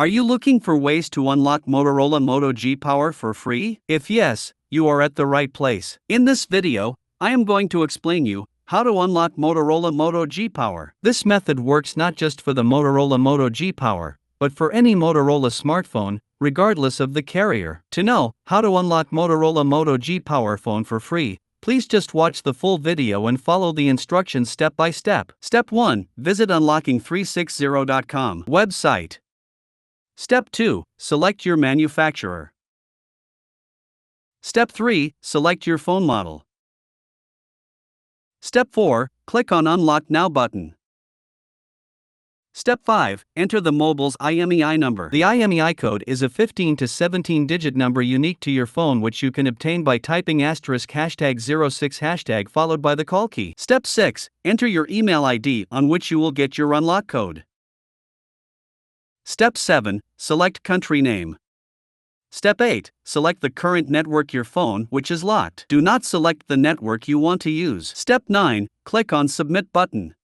Are you looking for ways to unlock Motorola Moto G Power for free? If yes, you are at the right place. In this video, I am going to explain you how to unlock Motorola Moto G Power. This method works not just for the Motorola Moto G Power, but for any Motorola smartphone, regardless of the carrier. To know how to unlock Motorola Moto G Power phone for free, please just watch the full video and follow the instructions step by step. Step 1. Visit unlocking360.com website. Step 2. Select your manufacturer. Step 3. Select your phone model. Step 4. Click on Unlock Now button. Step 5. Enter the mobile's IMEI number. The IMEI code is a 15 to 17-digit number unique to your phone, which you can obtain by typing *#06# followed by the call key. Step 6. Enter your email ID on which you will get your unlock code. Step 7. Select country name. Step 8. Select the current network your phone which is locked. Do not select the network you want to use. Step 9. Click on Submit button.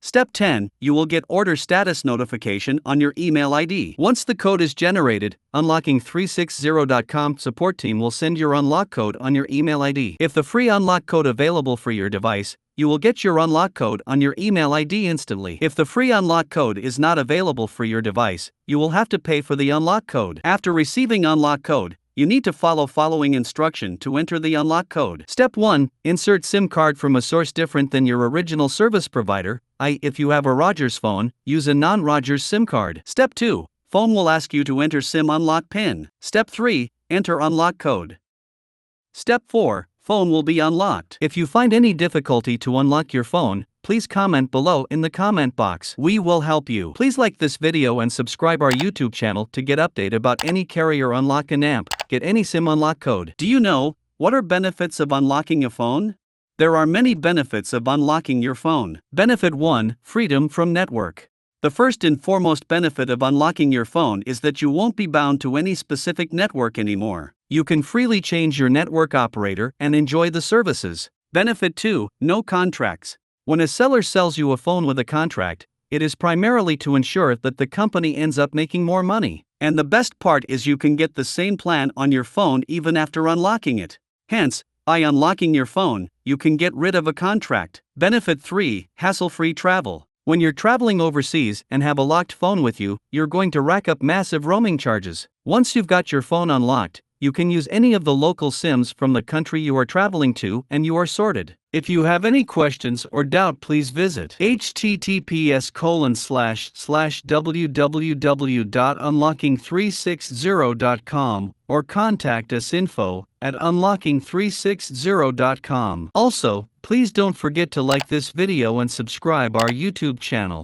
Step 10. You will get order status notification on your email ID. Once the code is generated, unlocking360.com support team will send your unlock code on your email ID. If the free unlock code available for your device, you will get your unlock code on your email ID instantly. If the free unlock code is not available for your device, you will have to pay for the unlock code. After receiving unlock code, you need to follow following instruction to enter the unlock code. Step 1. Insert SIM card from a source different than your original service provider. If you have a Rogers phone, use a non-Rogers SIM card. Step 2. Phone will ask you to enter SIM unlock PIN. Step 3. Enter unlock code. Step 4. Phone will be unlocked. If you find any difficulty to unlock your phone, please comment below in the comment box. We will help you. Please like this video and subscribe our YouTube channel to get update about any carrier unlock and get any SIM unlock code. Do you know what are benefits of unlocking a phone? There are many benefits of unlocking your phone. Benefit 1. Freedom from network. The first and foremost benefit of unlocking your phone is that you won't be bound to any specific network anymore. You can freely change your network operator and enjoy the services. Benefit 2. No contracts. When a seller sells you a phone with a contract, it is primarily to ensure that the company ends up making more money. And the best part is you can get the same plan on your phone even after unlocking it. Hence, by unlocking your phone, you can get rid of a contract. Benefit 3. Hassle-free travel. When you're traveling overseas and have a locked phone with you, you're going to rack up massive roaming charges. Once you've got your phone unlocked, you can use any of the local SIMs from the country you are traveling to and you are sorted. If you have any questions or doubt, please visit https://www.unlocking360.com or contact us info@unlocking360.com. Also, please don't forget to like this video and subscribe our YouTube channel.